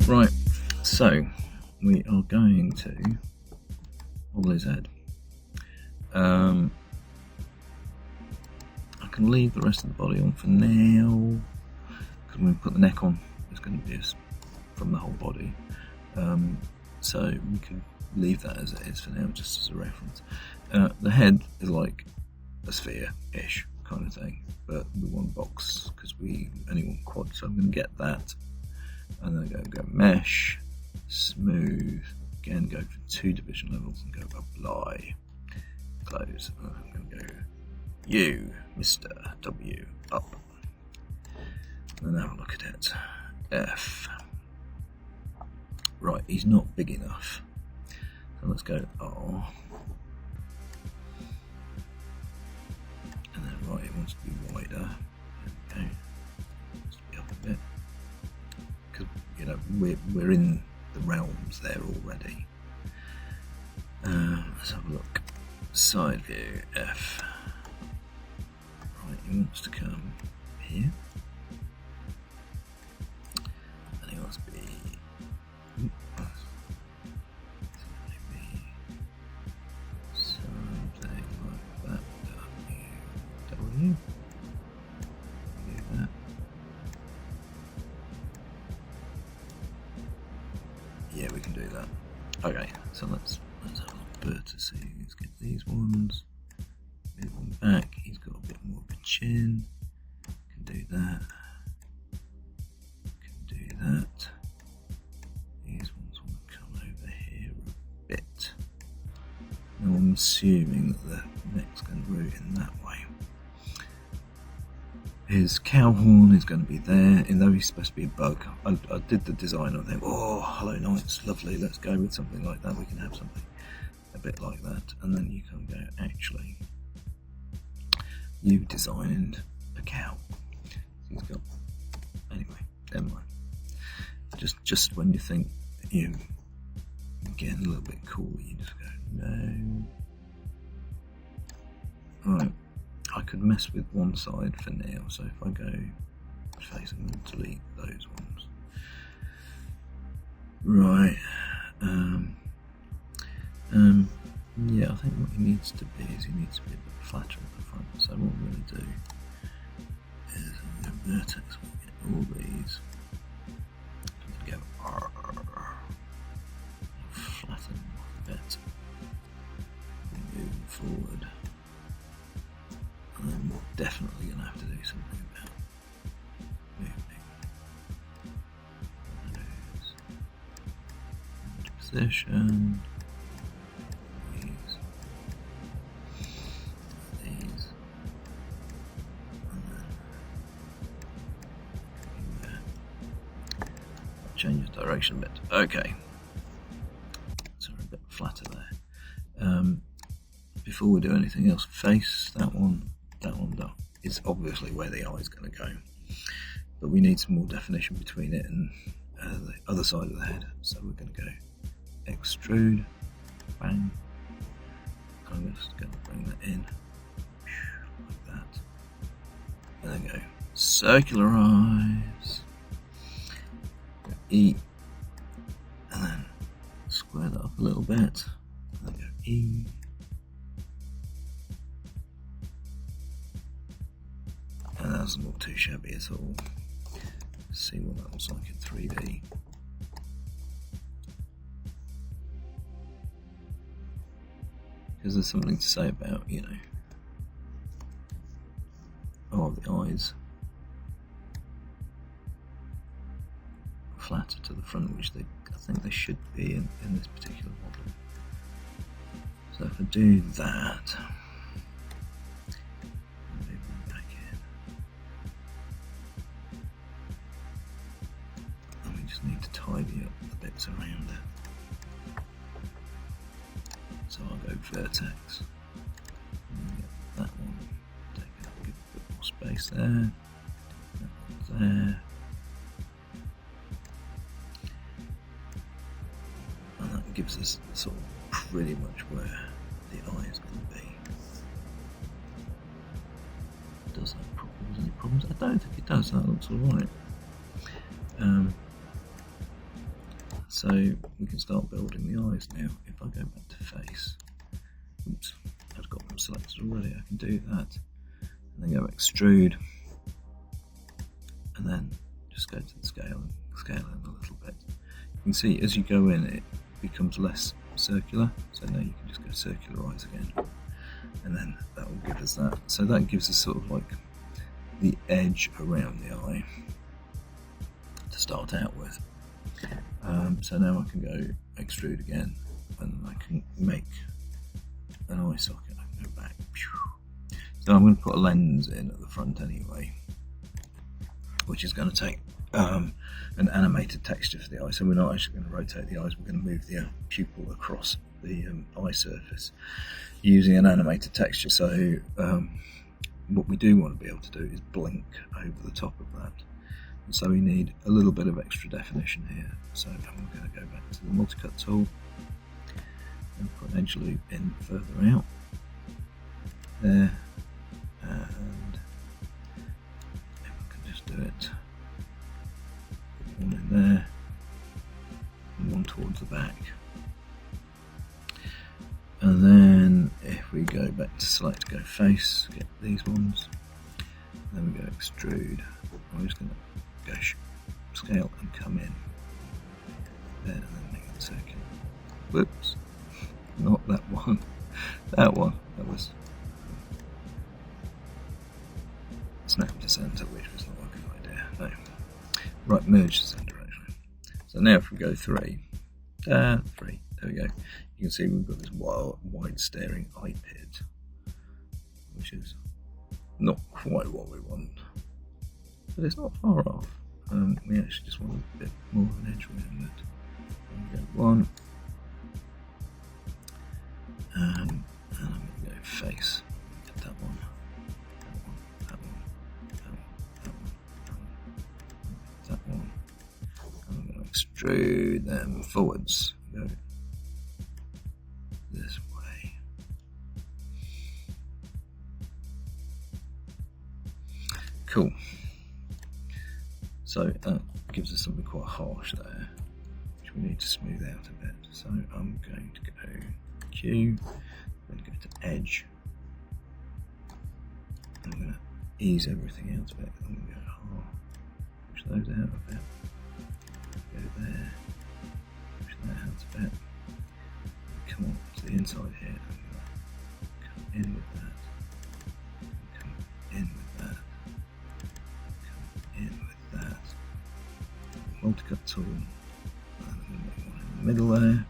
Right, so we are going to wobble his head. I can leave the rest of the body on for now, because when we put the neck on, it's going to be from the whole body. So we can leave that as it is for now, just as a reference. The head is like a sphere-ish kind of thing, but we want a box because we only want quad, so I'm going to get that. And then go mesh, smooth, again go for 2 division levels and go apply, close. I'm going to go U, Mr. W, up. And then have a look at it. F. Right, he's not big enough. So let's go R. And then right, it wants to be wider. Okay. Wants to be up a bit. Because, you know, we're in the realms there already. Let's have a look. Side view, F. Right, he wants to come here. And he wants to be... something like that. W. Do that. Yeah, we can do that. Okay, so let's have a look. Vertices. Let's get these ones. Move one back. He's got a bit more of a chin. Can do that. Can do that. These ones want to come over here a bit. Now I'm assuming that the neck's going to root in that way. His cow horn is going to be there, even though he's supposed to be a bug. I did the design and I think, oh, Hollow Knight's lovely, let's go with something like that. We can have something a bit like that. And then you can go, actually, you designed a cow. He's got, anyway, never mind. Just when you think you're getting a little bit cool, you just go, no. Right. I could mess with one side for now, so if I go facing and delete those ones. Right. Yeah, I think what he needs to be is he needs to be a bit flatter at the front. So what I'm going to do is the vertex, we'll get all these. I'm going to go flatten them off a bit. Moving forward. And then we're definitely going to have to do something about moving those into position. These. And then there. Change the direction a bit. Okay. So we're a bit flatter there. Before we do anything else, face that one. That one is obviously where the eye is going to go, but we need some more definition between it and the other side of the head, so we're going to go extrude, bang. I'm just going to bring that in like that, and then go circularize, go E, and then square that up a little bit, and then go E. And that doesn't look too shabby at all. Let's see what that looks like in 3D. Because there's something to say about, you know, the eyes flatter to the front, which I think they should be in this particular model. So if I do that, need to tidy up the bits around it. So I'll go vertex. And get that one. Take it up, give it a bit more space there. That one's there. And that gives us sort of pretty much where the eye is going to be. Does that cause any problems? I don't think it does. That looks alright. So we can start building the eyes now. If I go back to face, oops, I've got them selected already, I can do that. And then go extrude, and then just go to the scale and scale in a little bit. You can see as you go in, it becomes less circular, so now you can just go circular eyes again, and then that will give us that. So that gives us sort of like the edge around the eye to start out with. So now I can go extrude again, and I can make an eye socket. I can go back. So I'm going to put a lens in at the front anyway, which is going to take an animated texture for the eye. So we're not actually going to rotate the eyes, we're going to move the pupil across the eye surface using an animated texture. So what we do want to be able to do is blink over the top of that. And so we need a little bit of extra definition here. So I'm going to go back to the multi-cut tool and put an edge loop in further out there, and if I can just do it, one in there and one towards the back. And then if we go back to select, go face, get these ones, then we go extrude. I'm just going to go scale and come in there, and then make it circular. Whoops, not that one, that one, that was snap to center, which was not a good idea. No, right, merge to center actually. So now if we go three, there we go. You can see we've got this wide staring eye pit, which is not quite what we want, but it's not far off. We actually just want a bit more of an edge around it. Go one, and I'm going to go face. Get that one, that one, that one, that one, that one, that one. I'm going to extrude them forwards. Go this way. Cool. So that gives us something quite harsh there, which we need to smooth out a bit. So I'm going to go Q, I'm going to go to edge. I'm going to ease everything out a bit. I'm going to go push those out a bit. Go there, push that out a bit. Come on to the inside here. I'm going to come in with that. Come in with that. Come in with that. Multi-cut tool. And I'm going to make one in the middle there.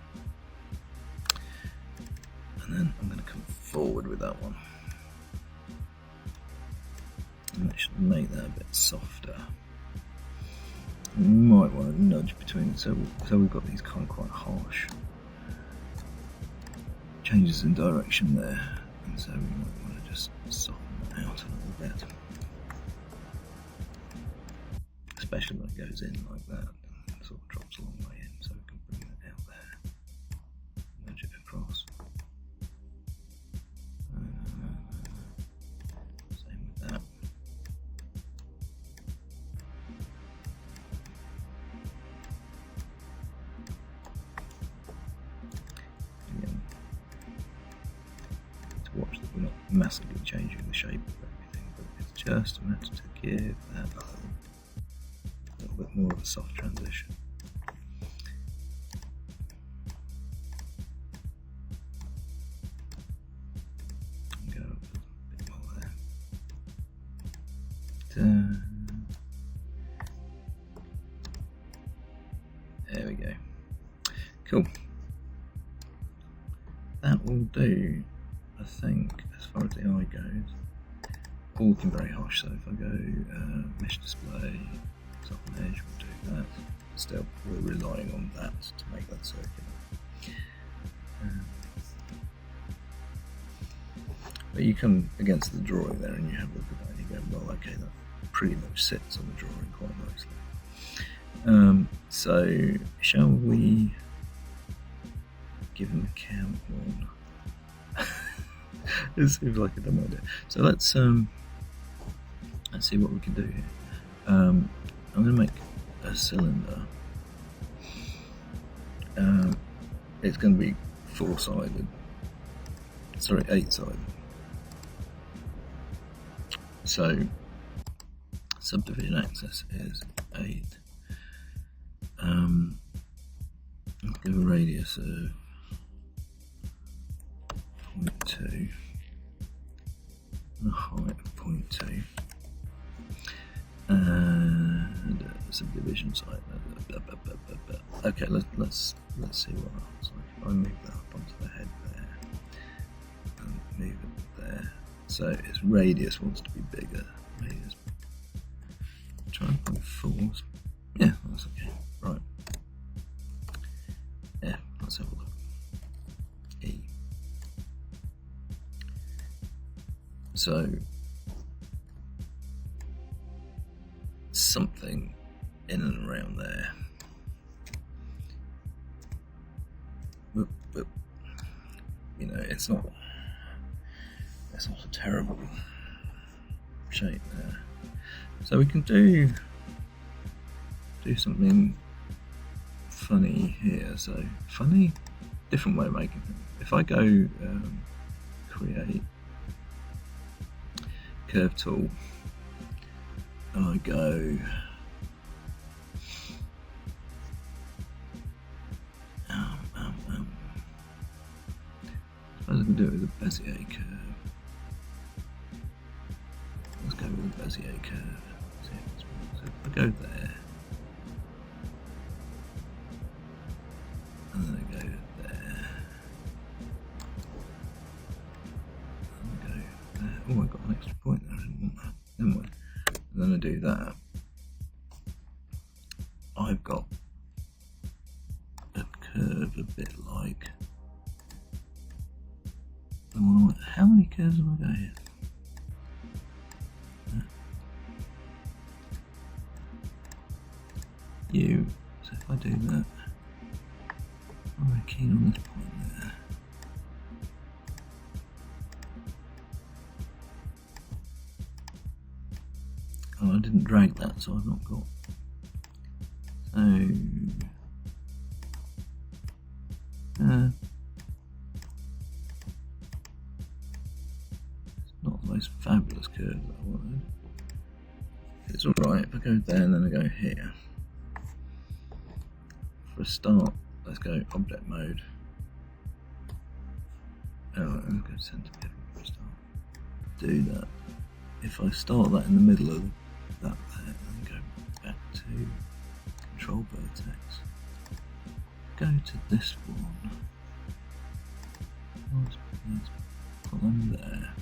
And then I'm going to come forward with that one. And that should make that a bit softer. You might want to nudge between it, so we've got these kind of quite harsh changes in direction there, and so we might want to just soften that out a little bit, especially when it goes in like that and sort of drops a long way in, so we can bring that out there, nudge it across. Same with that. Watch that we're not massively changing the shape of everything, but it's just meant to give that a little bit more of a soft transition. Go a bit more there. There we go. Cool. That will do, I think, as far as the eye goes. All looking very harsh, so if I go mesh display, top and edge, we'll do that. Still, we're relying on that to make that circular. But you come against the drawing there and you have a look at that and you go, well, okay, that pretty much sits on the drawing quite nicely. So, shall we give him a count one? It seems like a dumb idea. So let's see what we can do here. I'm going to make a cylinder, it's going to be 4-sided. Sorry, 8-sided. So subdivision axis is 8. Let's give a radius of 0.2 and a height of 0.2. And subdivision site. Okay, let's see what that looks like. If I move that up onto the head there and move it there. So its radius wants to be bigger. Radius. Try and put 4s. Yeah, that's okay. Right. Yeah, let's have a look. E. So something in and around there. But you know, it's not a terrible shape there. So we can do something funny here. So funny, different way of making it. If I go create curve tool, and I go I can do it with a Bezier curve. Let's go with a Bezier curve. So if I go there, and then I go there, and I go there. Oh, I got an extra point there. I didn't want that. Never mind. And then I do that. I've got a curve a bit like. How many curves have I got here? U. So if I do that, I'm very keen on this point there. Oh, I didn't drag that, so I've not got. So. Not the most fabulous curve that I wanted. It's alright if I go there and then I go here. For a start, let's go object mode. Alright, let's go center pivot for a start. Do that. If I start that in the middle of that there, and then go back to control vertex. Go to this one. Let's put them there.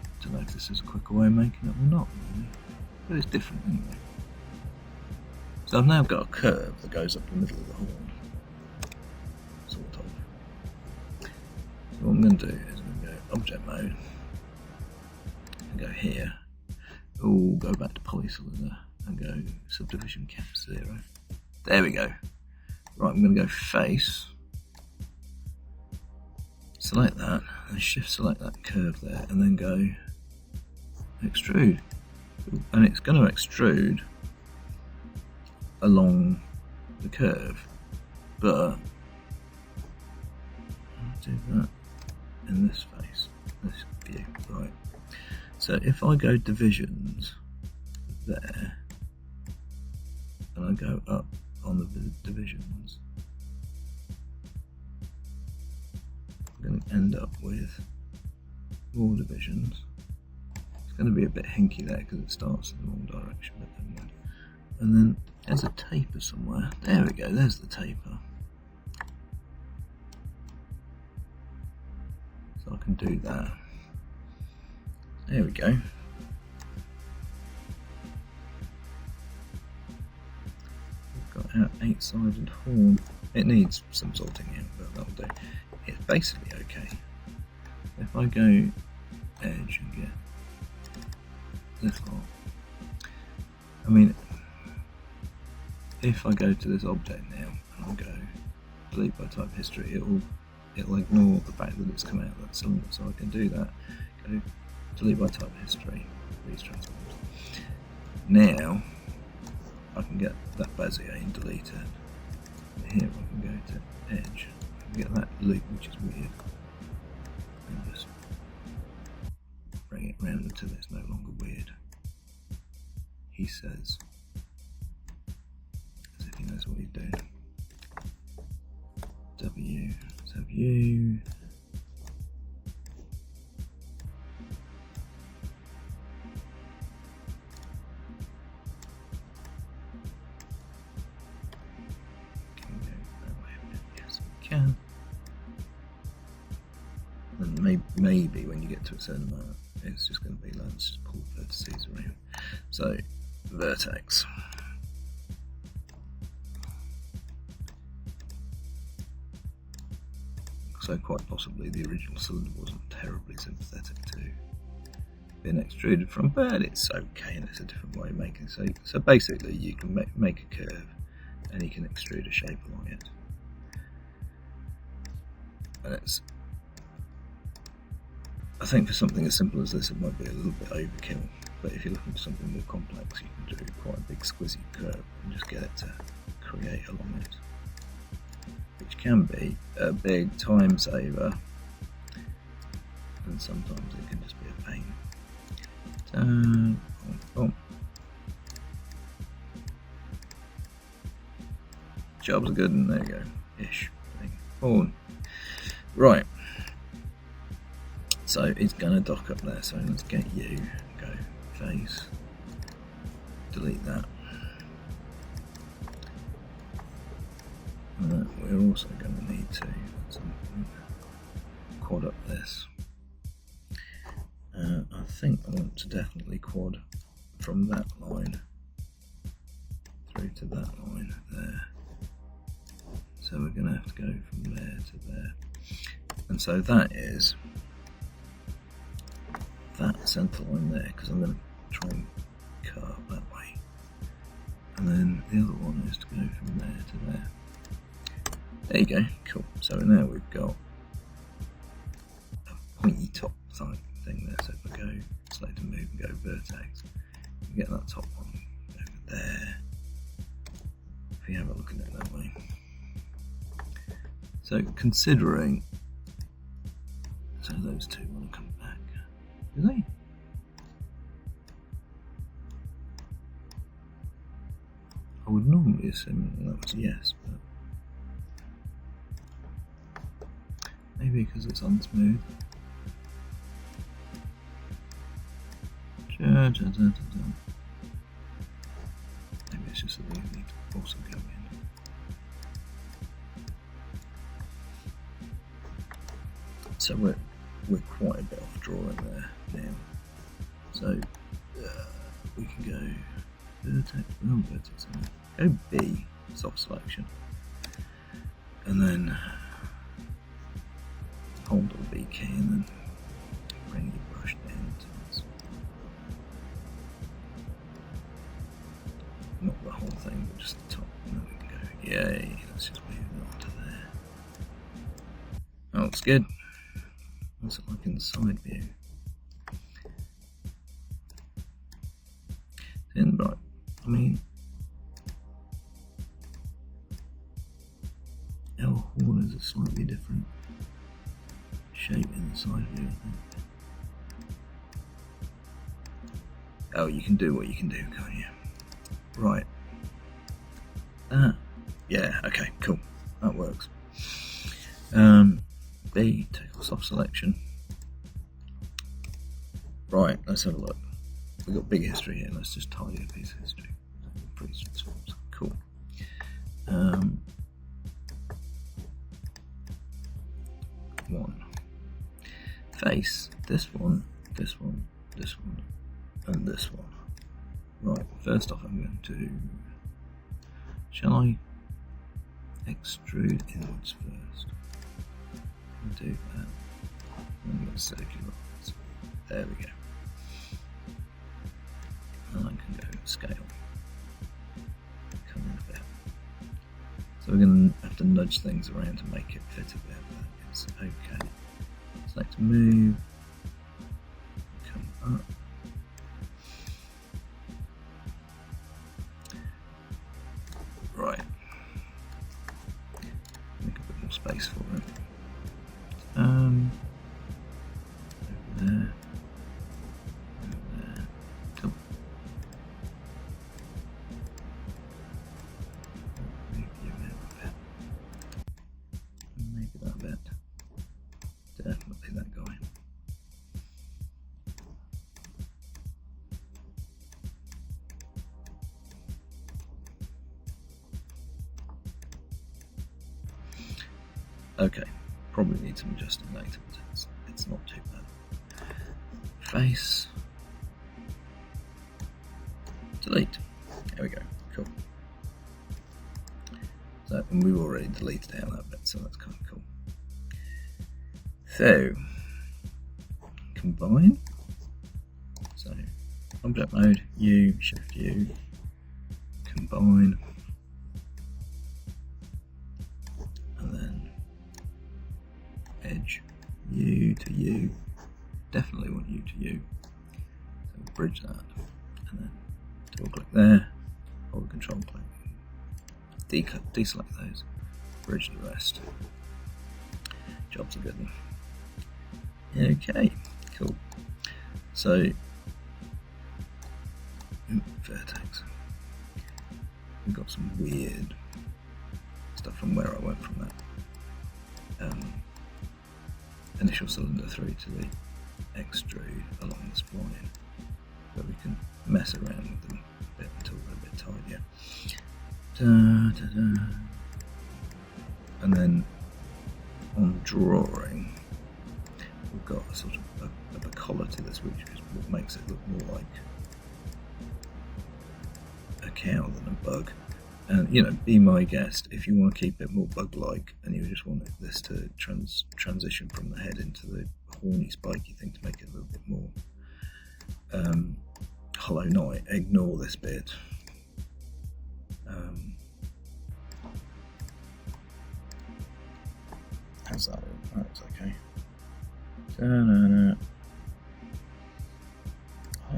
I don't know if this is a quicker way of making it or not, really. But it's different anyway. So I've now got a curve that goes up the middle of the horn. Sort of. So what I'm going to do is I'm going to go object mode and go here. Oh, go back to polycylinder and go subdivision cap 0. There we go. Right, I'm going to go face. Select that and shift select that curve there and then go extrude. And it's going to extrude along the curve, but I'll do that in this face, this view. Right. So if I go divisions there and I go up on the divisions, I'm going to end up with more divisions. It's going to be a bit hinky there because it starts in the wrong direction, but never mind. And then there's a taper somewhere. There we go, there's the taper. So I can do that. There we go. We've got our 8-sided horn. It needs some sorting in, but that'll do. It's basically okay. If I go edge and get this lot, I mean, if I go to this object now and I'll go delete by type history, it will it'll ignore the fact that it's come out of that cylinder. So I can do that. Go delete by type history, these transforms. Now I can get that Bezier and delete it. Here I can go to edge and get that loop, which is weird, and just bring it round until it's no longer weird. He says, as if he knows what he's doing. W, so view. Can we go that way a bit? Yes, we can. And maybe when you get to a certain amount, it's just going to be like, let's just pull vertices around. So, vertex. So quite possibly the original cylinder wasn't terribly sympathetic to being extruded from, but it's okay, and it's a different way of making it. So basically you can make a curve and you can extrude a shape along it. And it's, I think for something as simple as this it might be a little bit overkill, but if you're looking for something more complex you can do quite a big squizzy curve and just get it to create along it, which can be a big time saver, and sometimes it can just be a pain. Jobs are good, and there you go, ish thing. Oh, right. So it's gonna dock up there. So let's get you. Go face. Delete that. We're also going to need to at some point quad up this. I think I want to definitely quad from that line through to that line there. So we're going to have to go from there to there. And so that is that centre line there, because I'm going to try and cut up that way. And then the other one is to go from there to there. There you go, cool. So now we've got a pointy top type thing there. So if I go select and move and go vertex, you get that top one over there. If you have a look at it that way. So considering, so those two want to come back, do they? I would normally assume that was yes, but maybe because it's unsmooth. Maybe it's just that we need to also go in. So we're quite a bit off drawing there now. So we can go vertex, vertex, go B, soft selection, and then hold the B key and then bring your brush down to this. Not the whole thing, but just the top. And then we can go, yay, let's just move it onto there. Oh, it's good. What's it like in the side view? Right, I mean, L horn is a slightly different shape in the side view, I think. Oh, you can do what you can do, can't you? Right. Yeah, okay, cool. That works. B, take off soft selection. Right, let's have a look. We've got big history here, let's just tidy a piece of history. Cool. One. Face, this one, this one, this one, and this one. Right, first off I'm going to, shall I extrude inwards first? I'll do that. I'm going to circular. There we go. And I can go scale. Come in a bit. So we're going to have to nudge things around to make it fit a bit, but that's okay. Select move, come up. Right. Make a bit more space for it. Over there. Over there. Cool. Maybe a bit. Maybe that bit. Definitely that guy. Okay, probably need some adjusting later, but it's not too bad. Face. Delete. There we go. Cool. So, and we've already deleted out that bit, so that's kind of cool. So, combine. So, object mode, U, shift U, combine. And then edge, U to U. Definitely want U to U. So bridge that. And then double click there, hold the control click. Deselect those, bridge the rest. Job's a good one. Okay, cool. So, vertex. We've got some weird stuff from where I went from that initial cylinder through to the extrude along the spline, where we can mess around with them a bit until they're a bit tidier. And then on drawing, we've got a sort of a collar to this, which is what makes it look more like a cow than a bug. And you know, be my guest if you want to keep it more bug-like, and you just want this to transition from the head into the horny, spiky thing to make it a little bit more Hollow Knight. Ignore this bit. How's that? That's okay. I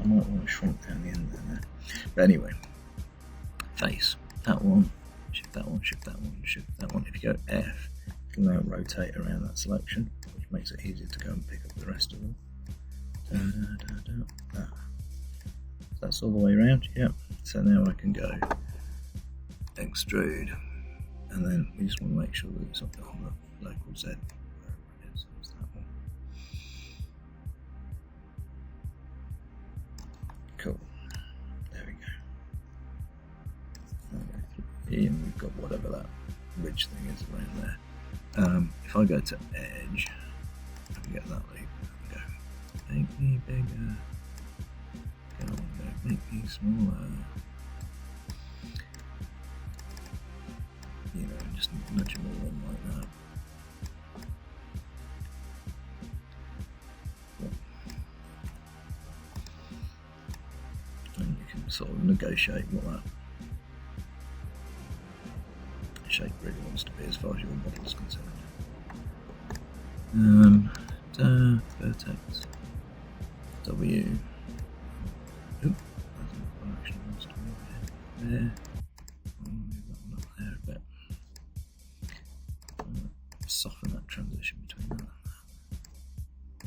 might want to shrink down the end there. But anyway, face. That one, shift that one, shift that one, shift that one. If you go F, you can now rotate around that selection, which makes it easier to go and pick up the rest of them. That's all the way around, yep. So now I can go extrude, and then we just want to make sure that it's on the local Z, wherever it is. It's that one. Cool. There we go. I'll go through here, and we've got whatever that ridge thing is around there. If I go to edge, I can get that loop. Go, make me bigger. Go, make me smaller. You know, just nudge them all in like that. And you can sort of negotiate what that shape really wants to be as far as your model is concerned. Vertex W. Oop, that's not what I actually wants to be there. I'll move that one up there a bit. Soften that transition between that and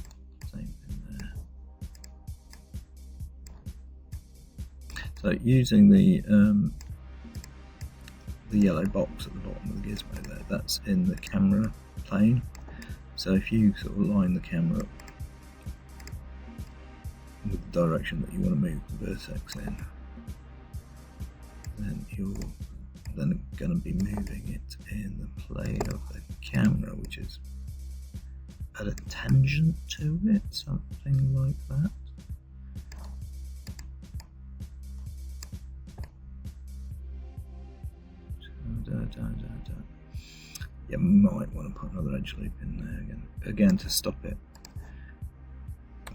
that. Same thing there. So using the yellow box at the bottom of the gizmo there, that's in the camera plane. So if you sort of line the camera up with the direction that you want to move the vertex in, then you're then going to be moving it in the plane of the camera, which is at a tangent to it, something like that. You might want to put another edge loop in there again to stop it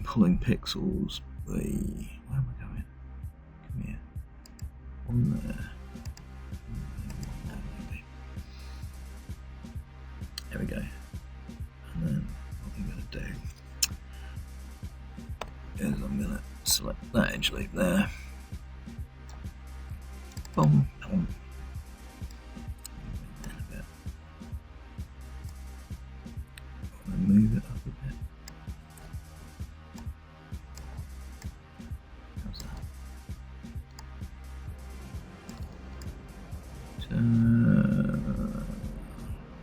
pulling pixels. Where am I going? Come here. One there. There we go. select that edge loop there. Boom, boom. Move it up a bit. How's that?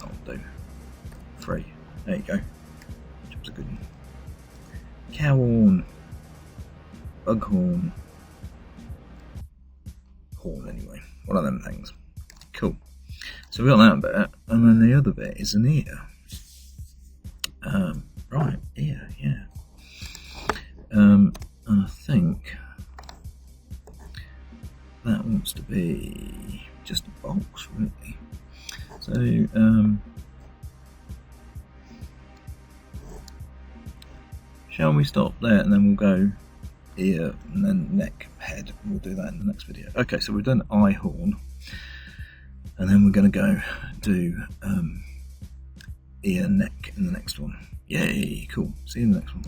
I'll do 3. There you go. Job's a good one. Cow horn. Bug horn. Horn anyway. One of them things. Cool. So we got that bit, and then the other bit is an ear. Right, ear, yeah. And I think that wants to be just a box, really. So, shall we stop there and then we'll go ear and then neck, head. We'll do that in the next video. Okay, so we've done eye, horn, and then we're going to go do ear, neck in the next one. Yay, cool. See you in the next one.